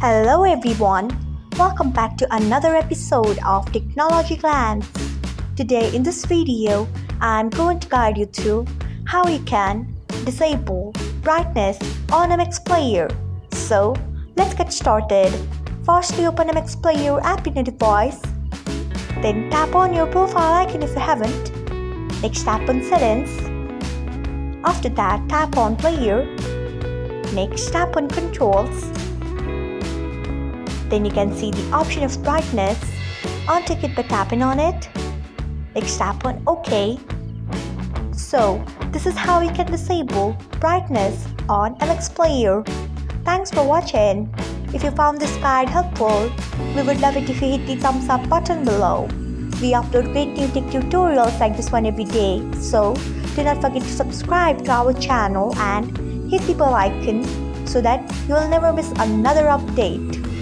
Hello everyone, welcome back to another episode of Technologyglance. Today in this video, I'm going to guide you through how you can disable brightness on MX Player. So let's get started. Firstly, open MX Player app in your device. Then tap on your profile icon if you haven't. Next tap on settings. After that, tap on player. Next tap on controls. Then you can see the option of brightness. Untick it by tapping on it. Next tap on OK. So this is how you can disable brightness on MX Player. Thanks for watching. If you found this guide helpful, we would love it if you hit the thumbs up button below. We upload great new tech tutorials like this one every day. So do not forget to subscribe to our channel and hit the bell icon so that you will never miss another update.